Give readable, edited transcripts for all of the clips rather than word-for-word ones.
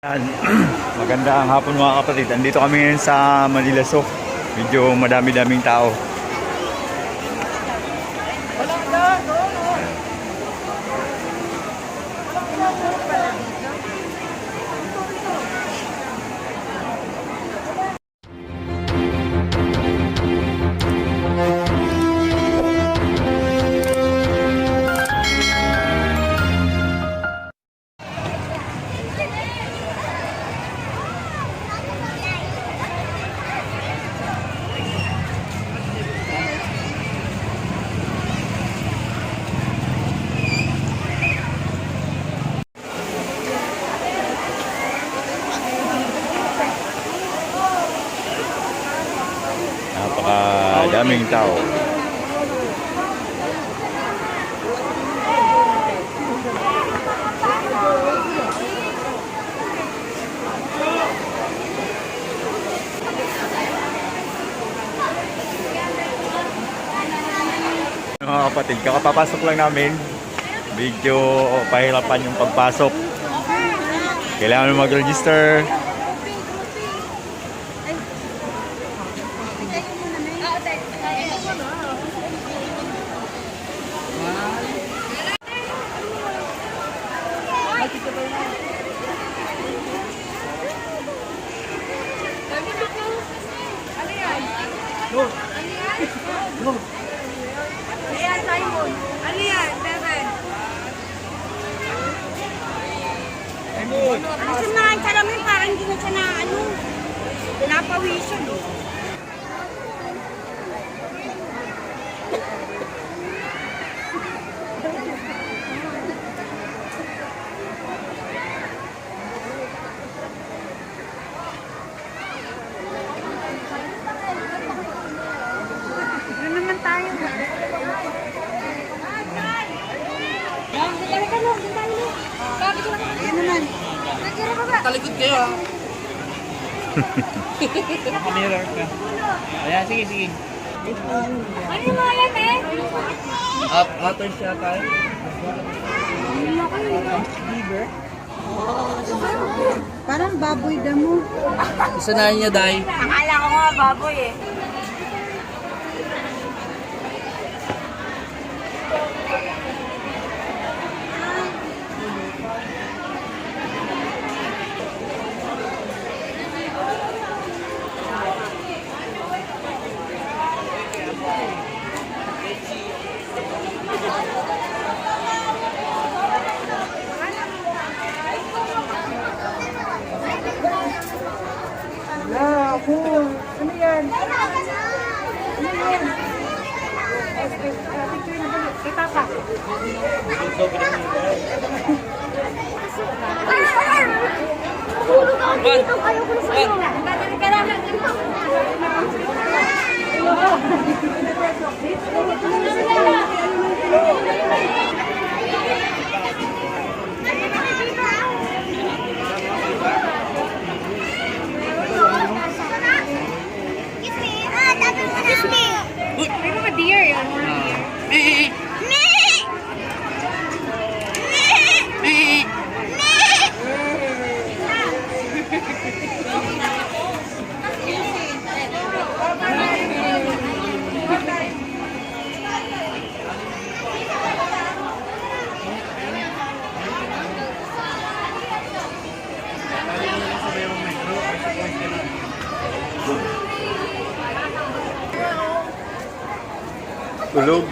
Yan. Magandang hapon mga kapatid. Andito kami ngayon sa Manila Zoo. Medyo madami-daming tao. Napakadaming tao. Mga kapatid, kakapapasok lang namin. Medyo pahirapan yung pagpasok. Kailangan mag-register. Ayan, Simon. Ano yan, Devin? Kasi mga salamin, parang hindi na siya na napawisan. Ano naman tayo? Yan naman. Talikod kayo ha. Naka-mirror ka. Ayan, sige, sige. Ano yung mga yan eh? Upper siya tayo. Parang baboy damo. Isanahin niya, Day. Akala ko nga baboy eh. Ano yan? Ano yan? Picture na dali. Kay Papa. Tulog ako dito. Ayaw ko na sa iyo. Dadali ka lang. May mga deer yun. Tulog.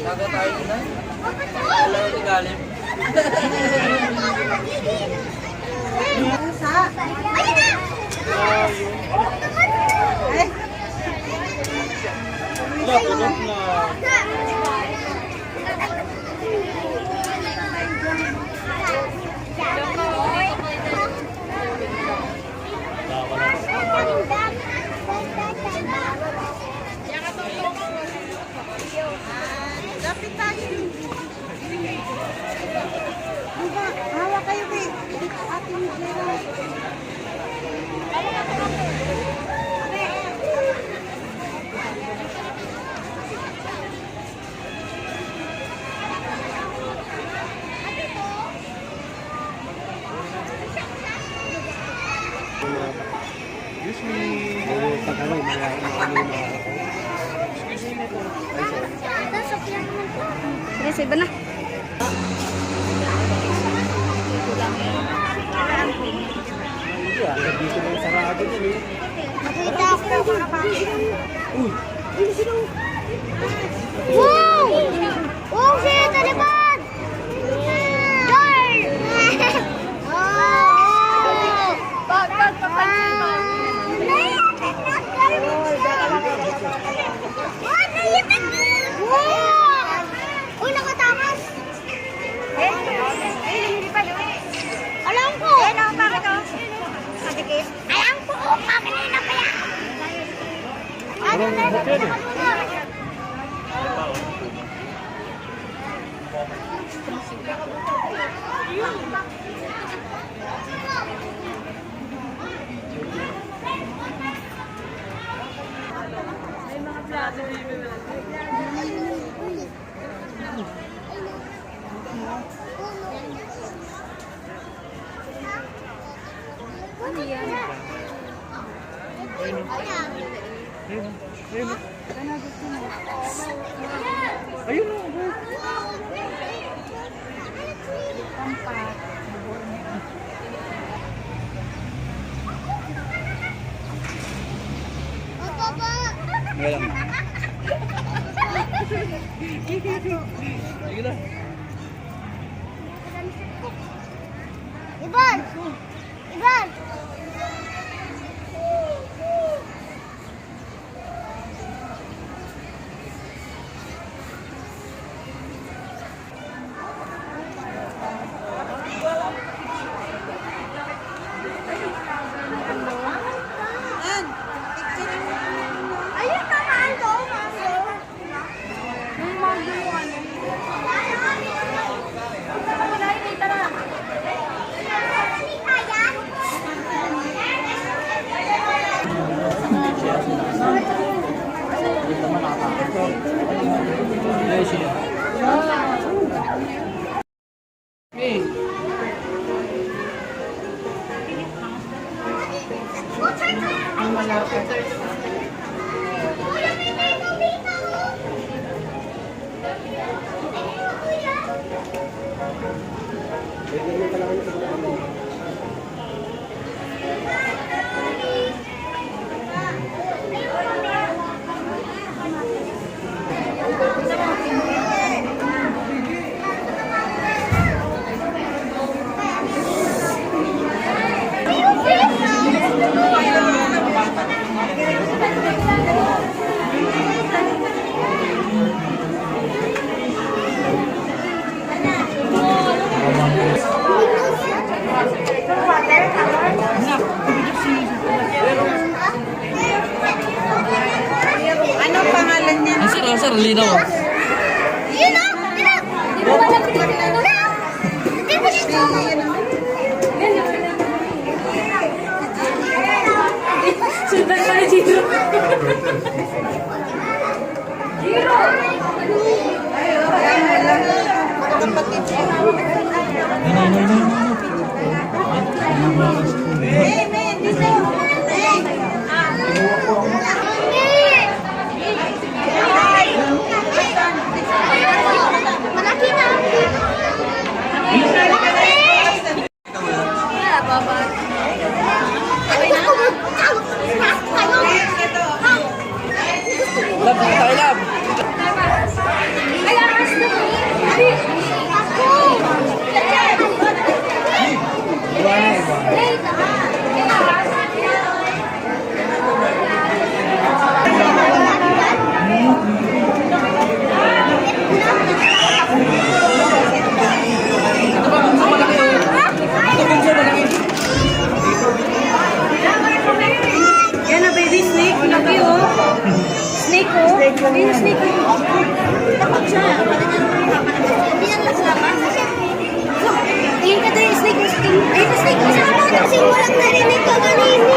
Taga tayo na. Alam ni Galim. Lapit tayo. iba na. Nakita ako. Wow! Wow, siya talipad! Door! Oh! Papansin mo. Wow! Uy, nakatakas! Alam ko! Bakit o? Madikit? Alam ko! Kanina pa yan! Ano na? Ayun o. Ngayon. Sige na. Iban! Iban! Ayun na, mango, mango. Yung mango yung ano. Tara, tara. Anong pangalan niya? Sir, linaw. Yun o! Di ba wala pinagpinano? Di ba siya? Sundan ka na, Jiro. Jiro! Malaki na. Baba. Love, tayo love. Yan na baby snake. Laki oh. Snake oh. Ayun snake oh. Takot siya. Hindi yan laslapan. Tingin ka tayo, snake. Ayun na snake. Isa ka kasi walang narinig ka ganini.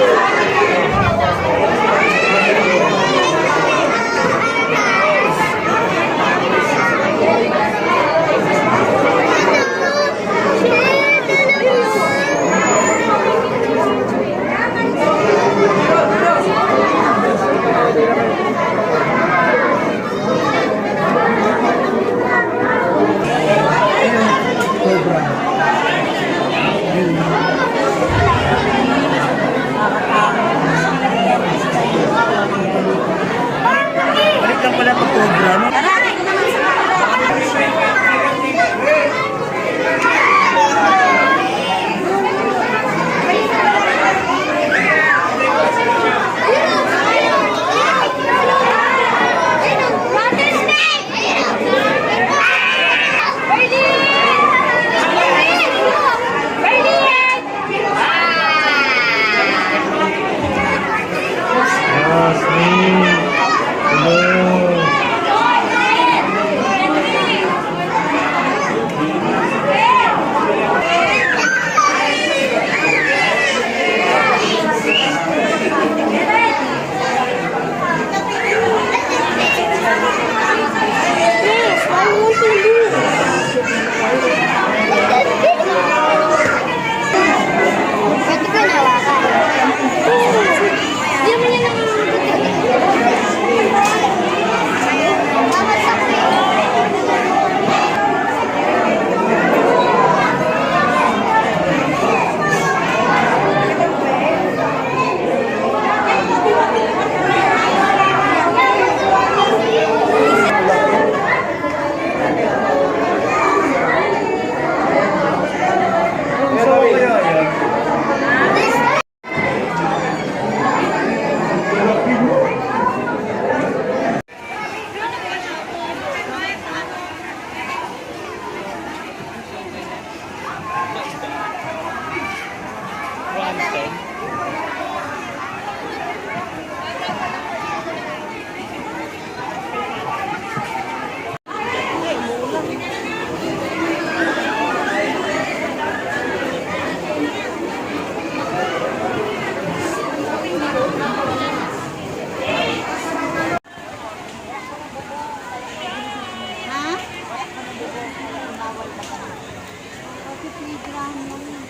Librahan lang yun.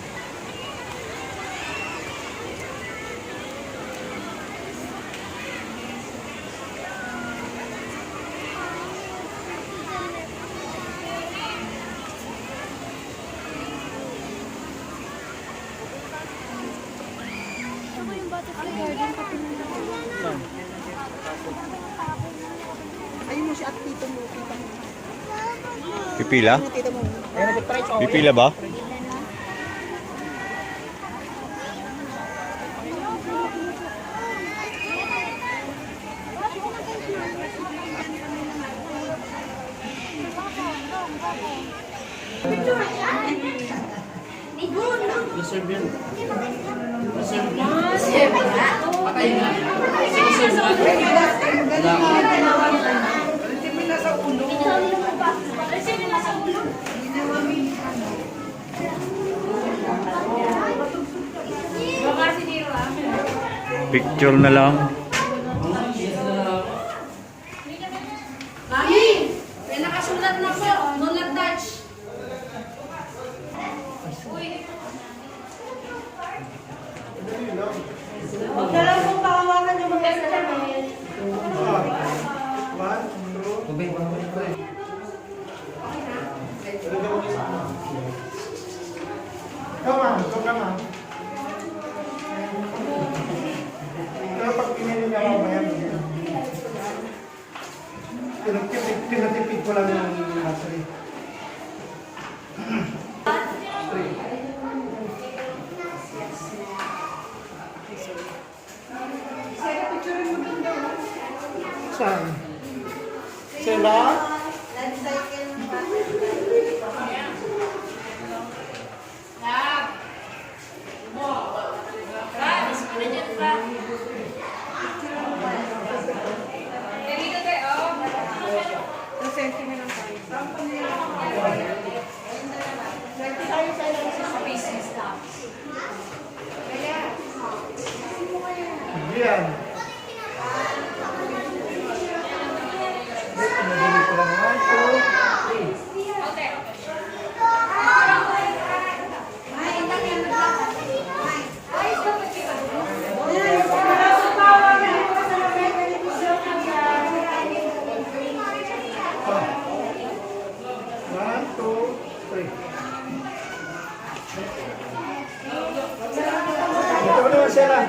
Ako yung butterfly garden pa pinunta. Ayun mo si at tito mo. Tito mo. Pipila? Tito mo. Ayun, nag-try siya. Pipila ba? Reserve yan. Reserve yan. Patayin na. Reserve na. Picture na lang. Mami! May nakasulat na po. Do not touch. Huwag na lang pong pahawakan yung mga salamin. Tubig, bangkit ko eh. Come on, so come on. Pero pag pinili niya mamaya, pinatipid ko lang yung nursery. Saan? Sila? Yan. Pinadali ko lang. 1, 2, 3. One, two, three. Ito naman siya lang.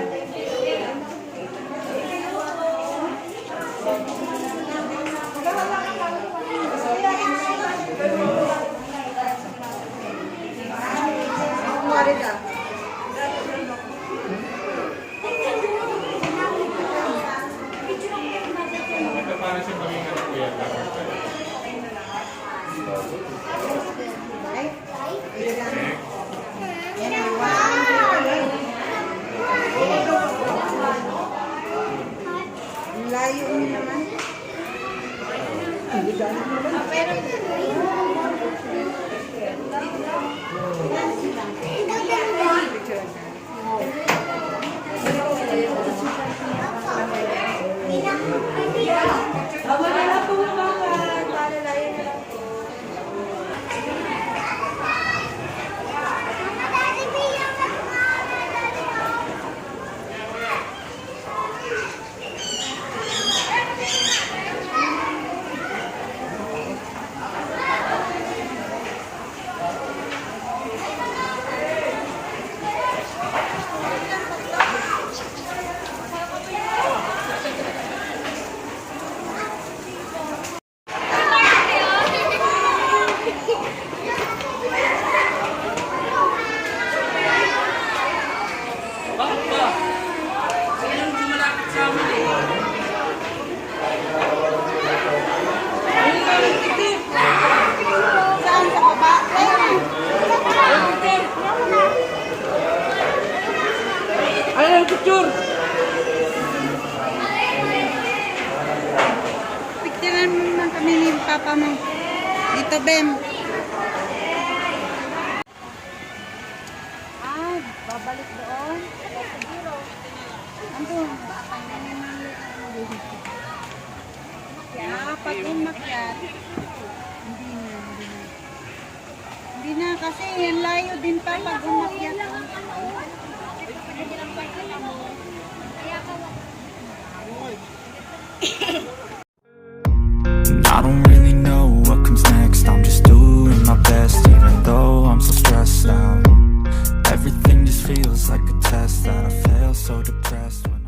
Layo mo naman. Bakit ba? Sino yung malapit sa amin eh? Saan sa baba? Ano yung picture? Picturean mo naman kami ni Papa mo. Dito, Bem. Ah, babalik doon? Andun. Kaya, pag umakyat, hindi na. Hindi na kasi yan layo din pa pag umakyat. And I don't really know what comes next. I'm just doing my best, even though I'm so stressed out. Everything just feels like a test that I fail, so depressed when